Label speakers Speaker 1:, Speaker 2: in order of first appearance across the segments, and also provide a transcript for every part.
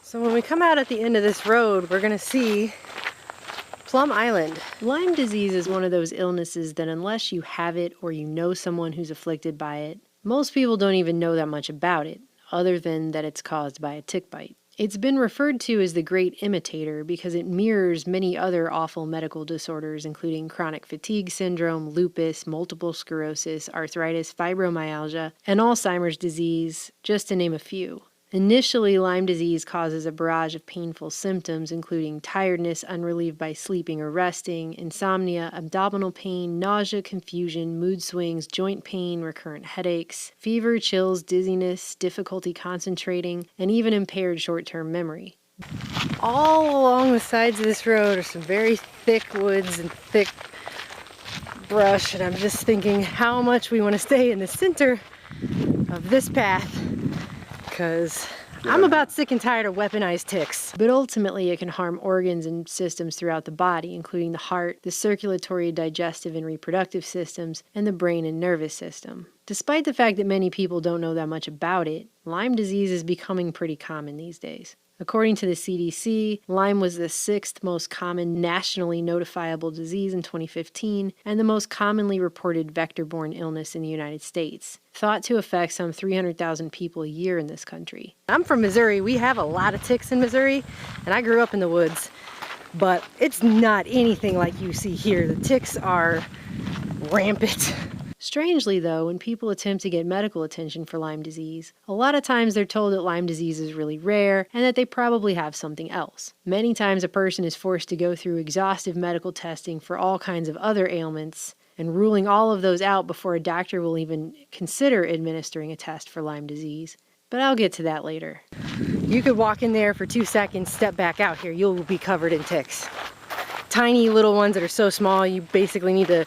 Speaker 1: So when we come out at the end of this road, we're gonna see Plum Island.
Speaker 2: Lyme disease is one of those illnesses that unless you have it or you know someone who's afflicted by it, most people don't even know that much about it, other than that it's caused by a tick bite. It's been referred to as the great imitator because it mirrors many other awful medical disorders, including chronic fatigue syndrome, lupus, multiple sclerosis, arthritis, fibromyalgia, and Alzheimer's disease, just to name a few. Initially, Lyme disease causes a barrage of painful symptoms, including tiredness unrelieved by sleeping or resting, insomnia, abdominal pain, nausea, confusion, mood swings, joint pain, recurrent headaches, fever, chills, dizziness, difficulty concentrating, and even impaired short-term memory.
Speaker 1: All along the sides of this road are some very thick woods and thick brush, and I'm just thinking how much we want to stay in the center of this path, because I'm about sick and tired of weaponized ticks.
Speaker 2: But ultimately, it can harm organs and systems throughout the body, including the heart, the circulatory, digestive, and reproductive systems, and the brain and nervous system. Despite the fact that many people don't know that much about it, Lyme disease is becoming pretty common these days. According to the CDC, Lyme was the 6th most common nationally notifiable disease in 2015 and the most commonly reported vector-borne illness in the United States, thought to affect some 300,000 people a year in this country.
Speaker 1: I'm from Missouri. We have a lot of ticks in Missouri, and I grew up in the woods, but it's not anything like you see here. The ticks are rampant.
Speaker 2: Strangely, though, when people attempt to get medical attention for Lyme disease, a lot of times they're told that Lyme disease is really rare and that they probably have something else. Many times a person is forced to go through exhaustive medical testing for all kinds of other ailments and ruling all of those out before a doctor will even consider administering a test for Lyme disease. But I'll get to that later.
Speaker 1: You could walk in there for 2 seconds, step back out here, you'll be covered in ticks. Tiny little ones that are so small you basically need to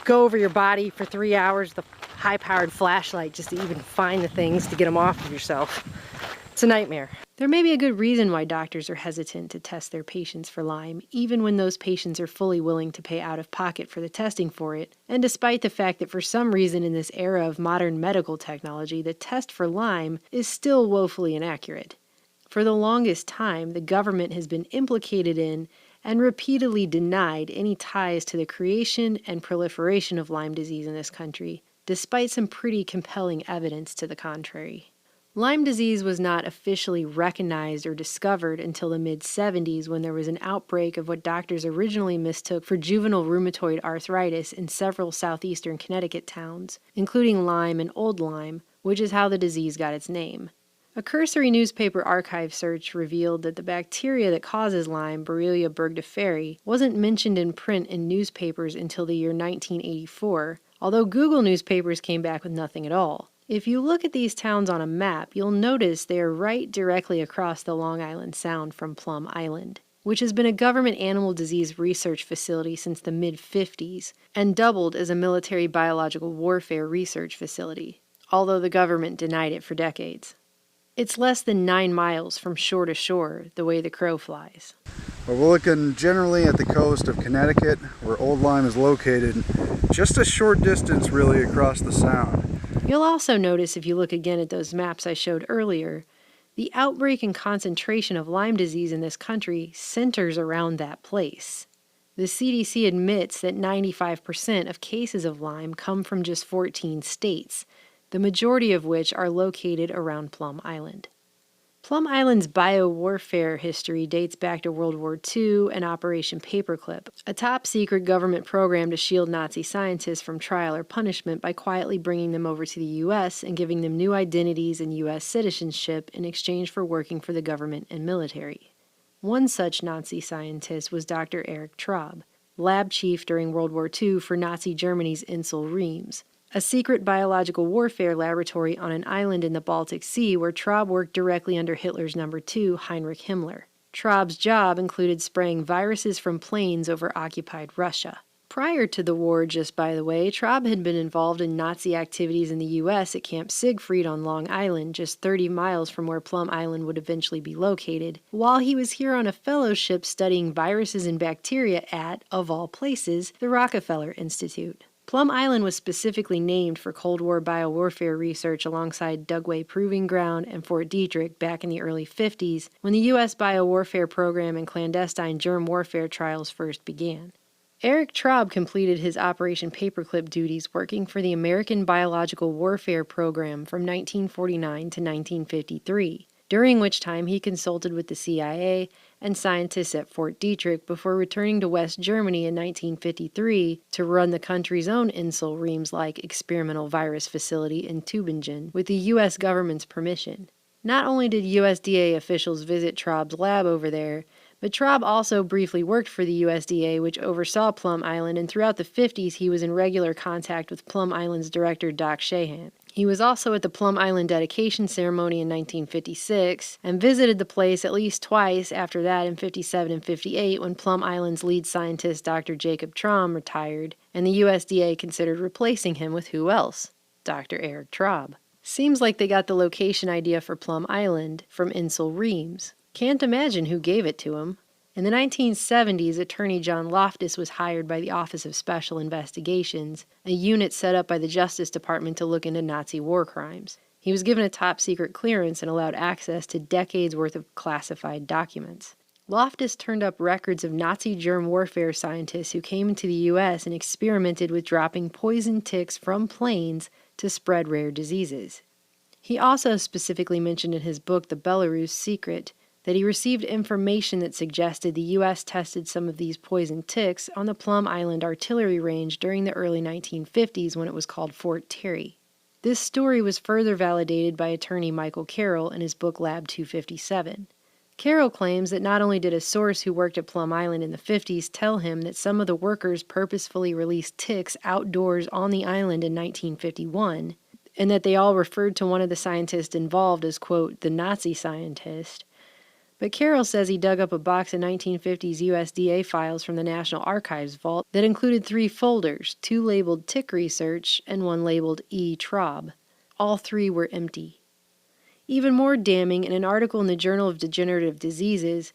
Speaker 1: go over your body for 3 hours with a high-powered flashlight just to even find the things to get them off of yourself. It's a nightmare.
Speaker 2: There may be a good reason why doctors are hesitant to test their patients for Lyme, even when those patients are fully willing to pay out of pocket for the testing for it, and despite the fact that for some reason in this era of modern medical technology, the test for Lyme is still woefully inaccurate. For the longest time, the government has been implicated in and repeatedly denied any ties to the creation and proliferation of Lyme disease in this country, despite some pretty compelling evidence to the contrary. Lyme disease was not officially recognized or discovered until the mid-70s when there was an outbreak of what doctors originally mistook for juvenile rheumatoid arthritis in several southeastern Connecticut towns, including Lyme and Old Lyme, which is how the disease got its name. A cursory newspaper archive search revealed that the bacteria that causes Lyme, Borrelia burgdorferi, wasn't mentioned in print in newspapers until the year 1984, although Google newspapers came back with nothing at all. If you look at these towns on a map, you'll notice they are right directly across the Long Island Sound from Plum Island, which has been a government animal disease research facility since the mid-50s and doubled as a military biological warfare research facility, although the government denied it for decades. It's less than 9 miles from shore to shore, the way the crow flies.
Speaker 3: Well, we're looking generally at the coast of Connecticut, where Old Lyme is located, just a short distance really across the Sound.
Speaker 2: You'll also notice if you look again at those maps I showed earlier, the outbreak and concentration of Lyme disease in this country centers around that place. The CDC admits that 95% of cases of Lyme come from just 14 states, the majority of which are located around Plum Island. Plum Island's biowarfare history dates back to World War II and Operation Paperclip, a top-secret government program to shield Nazi scientists from trial or punishment by quietly bringing them over to the U.S. and giving them new identities and U.S. citizenship in exchange for working for the government and military. One such Nazi scientist was Dr. Erich Traub, lab chief during World War II for Nazi Germany's Insel Reims, a secret biological warfare laboratory on an island in the Baltic Sea where Traub worked directly under Hitler's number 2, Heinrich Himmler. Traub's job included spraying viruses from planes over occupied Russia. Prior to the war, just by the way, Traub had been involved in Nazi activities in the U.S. at Camp Siegfried on Long Island, just 30 miles from where Plum Island would eventually be located, while he was here on a fellowship studying viruses and bacteria at, of all places, the Rockefeller Institute. Plum Island was specifically named for Cold War biowarfare research alongside Dugway Proving Ground and Fort Detrick back in the early 50s, when the U.S. biowarfare program and clandestine germ warfare trials first began. Eric Traub completed his Operation Paperclip duties working for the American Biological Warfare Program from 1949 to 1953, during which time he consulted with the CIA and scientists at Fort Detrick before returning to West Germany in 1953 to run the country's own Inselrheims-like experimental virus facility in Tübingen with the U.S. government's permission. Not only did USDA officials visit Traub's lab over there, but Traub also briefly worked for the USDA, which oversaw Plum Island, and throughout the 50s he was in regular contact with Plum Island's director, Doc Shahan. He was also at the Plum Island dedication ceremony in 1956 and visited the place at least twice after that in 57 and 58 when Plum Island's lead scientist, Dr. Jacob Traum, retired, and the USDA considered replacing him with who else? Dr. Eric Traub. Seems like they got the location idea for Plum Island from Inselrheims. Can't imagine who gave it to him. In the 1970s, attorney John Loftus was hired by the Office of Special Investigations, a unit set up by the Justice Department to look into Nazi war crimes. He was given a top-secret clearance and allowed access to decades' worth of classified documents. Loftus turned up records of Nazi germ warfare scientists who came into the U.S. and experimented with dropping poison ticks from planes to spread rare diseases. He also specifically mentioned in his book, The Belarus Secret, that he received information that suggested the U.S. tested some of these poison ticks on the Plum Island Artillery Range during the early 1950s when it was called Fort Terry. This story was further validated by attorney Michael Carroll in his book Lab 257. Carroll claims that not only did a source who worked at Plum Island in the 50s tell him that some of the workers purposefully released ticks outdoors on the island in 1951, and that they all referred to one of the scientists involved as, quote, the Nazi scientist, but Carroll says he dug up a box of 1950s USDA files from the National Archives vault that included 3 folders, 2 labeled Tick Research and 1 labeled E. Traub. All 3 were empty. Even more damning, in an article in the Journal of Degenerative Diseases,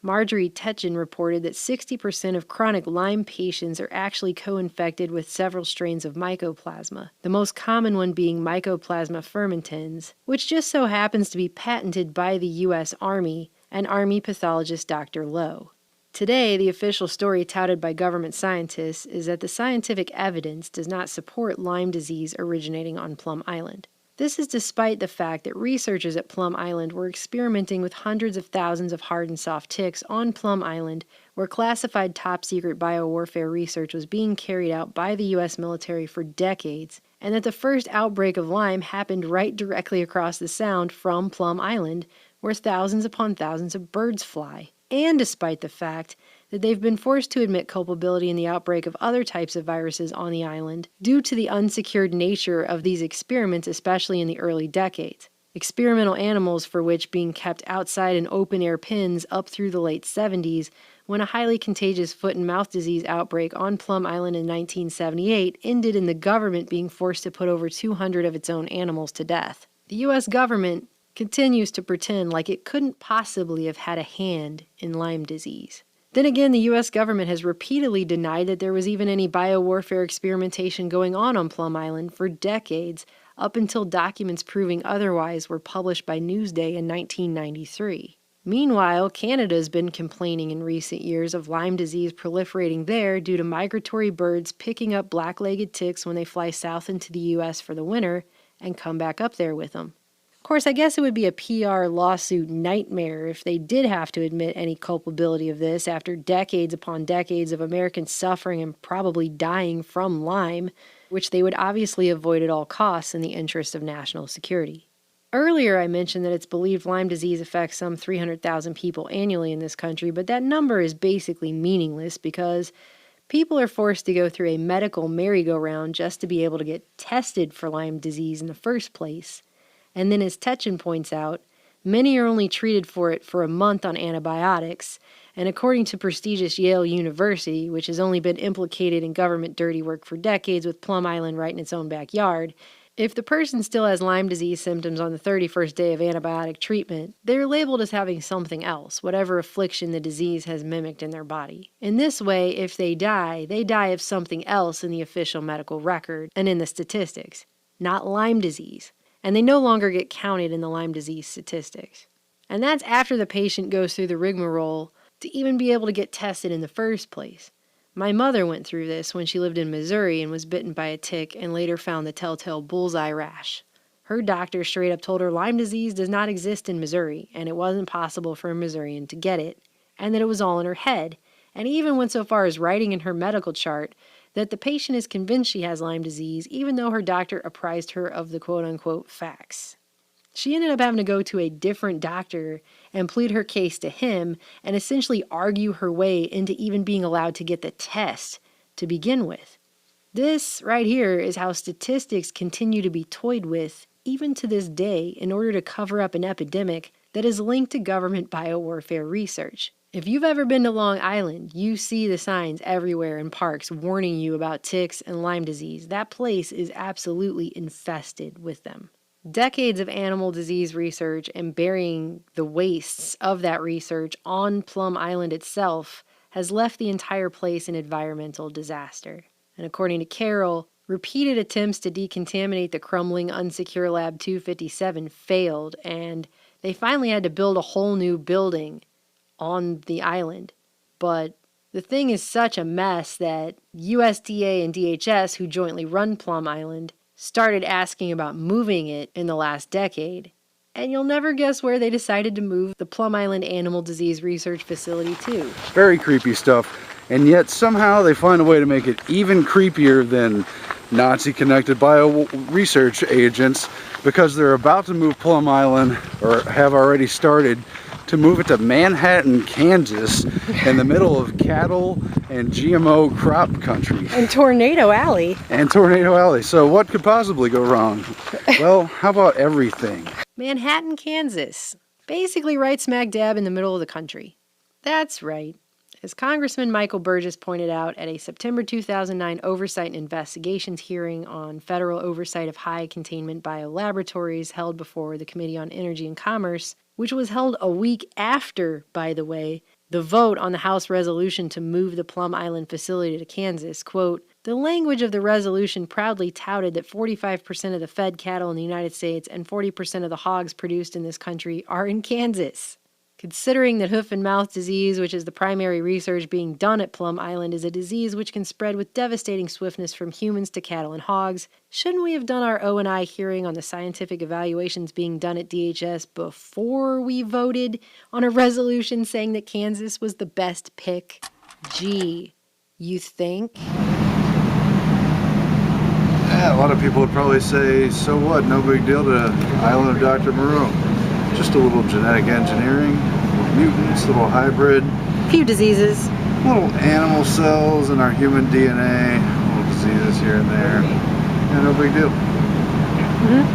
Speaker 2: Marjorie Tetchin reported that 60% of chronic Lyme patients are actually co-infected with several strains of mycoplasma, the most common one being Mycoplasma fermentans, which just so happens to be patented by the U.S. Army and Army pathologist Dr. Lowe. Today, the official story touted by government scientists is that the scientific evidence does not support Lyme disease originating on Plum Island. This is despite the fact that researchers at Plum Island were experimenting with hundreds of thousands of hard and soft ticks on Plum Island, where classified top-secret biowarfare research was being carried out by the U.S. military for decades, and that the first outbreak of Lyme happened right directly across the Sound from Plum Island, where thousands upon thousands of birds fly, and despite the fact that they've been forced to admit culpability in the outbreak of other types of viruses on the island due to the unsecured nature of these experiments, especially in the early decades. Experimental animals for which being kept outside in open-air pens up through the late 70s, when a highly contagious foot and mouth disease outbreak on Plum Island in 1978 ended in the government being forced to put over 200 of its own animals to death. The U.S. government continues to pretend like it couldn't possibly have had a hand in Lyme disease. Then again, the U.S. government has repeatedly denied that there was even any biowarfare experimentation going on Plum Island for decades, up until documents proving otherwise were published by Newsday in 1993. Meanwhile, Canada has been complaining in recent years of Lyme disease proliferating there due to migratory birds picking up black-legged ticks when they fly south into the U.S. for the winter and come back up there with them. Of course, I guess it would be a PR lawsuit nightmare if they did have to admit any culpability of this after decades upon decades of Americans suffering and probably dying from Lyme, which they would obviously avoid at all costs in the interest of national security. Earlier, I mentioned that it's believed Lyme disease affects some 300,000 people annually in this country, but that number is basically meaningless because people are forced to go through a medical merry-go-round just to be able to get tested for Lyme disease in the first place. And then, as Tetchin points out, many are only treated for it for a month on antibiotics, and according to prestigious Yale University, which has only been implicated in government dirty work for decades with Plum Island right in its own backyard, If the person still has Lyme disease symptoms on the 31st day of antibiotic treatment, they're labeled as having something else, whatever affliction the disease has mimicked in their body. In this way, if they die of something else in the official medical record and in the statistics, not Lyme disease, and they no longer get counted in the Lyme disease statistics. And that's after the patient goes through the rigmarole to even be able to get tested in the first place. My mother went through this when she lived in Missouri and was bitten by a tick and later found the telltale bullseye rash. Her doctor straight up told her Lyme disease does not exist in Missouri, and it wasn't possible for a Missourian to get it, and that it was all in her head, and he even went so far as writing in her medical chart that the patient is convinced she has Lyme disease even though her doctor apprised her of the quote-unquote facts. She ended up having to go to a different doctor and plead her case to him and essentially argue her way into even being allowed to get the test to begin with. This right here is how statistics continue to be toyed with even to this day in order to cover up an epidemic that is linked to government biowarfare research. If you've ever been to Long Island, you see the signs everywhere in parks warning you about ticks and Lyme disease. That place is absolutely infested with them. Decades of animal disease research and burying the wastes of that research on Plum Island itself has left the entire place an environmental disaster. And according to Carol, repeated attempts to decontaminate the crumbling Unsecure Lab 257 failed, and they finally had to build a whole new building on the island. But the thing is such a mess that USDA and DHS, who jointly run Plum Island, started asking about moving it in the last decade. And you'll never guess where they decided to move the Plum Island Animal Disease Research Facility to.
Speaker 3: Very creepy stuff. And yet somehow they find a way to make it even creepier than Nazi-connected bio research agents, because they're about to move Plum Island, or have already started, to move it to Manhattan, Kansas, in the middle of cattle and GMO crop country.
Speaker 1: And Tornado Alley.
Speaker 3: And Tornado Alley. So what could possibly go wrong? Well, how about everything?
Speaker 2: Manhattan, Kansas. Basically right smack dab in the middle of the country. That's right. As Congressman Michael Burgess pointed out at a September 2009 Oversight and Investigations hearing on federal oversight of high containment biolaboratories held before the Committee on Energy and Commerce, which was held a week after, by the way, the vote on the House resolution to move the Plum Island facility to Kansas, quote, "The language of the resolution proudly touted that 45% of the fed cattle in the United States and 40% of the hogs produced in this country are in Kansas. Considering that hoof and mouth disease, which is the primary research being done at Plum Island, is a disease which can spread with devastating swiftness from humans to cattle and hogs, shouldn't we have done our O&I hearing on the scientific evaluations being done at DHS before we voted on a resolution saying that Kansas was the best pick? Gee, you think?"
Speaker 3: Yeah, a lot of people would probably say, so what, no big deal to Island of Dr. Moreau. Just a little genetic engineering, little mutants, little hybrid,
Speaker 1: Few diseases.
Speaker 3: little animal cells in our human DNA, little diseases here and there. Yeah, no big deal.
Speaker 1: Mm-hmm.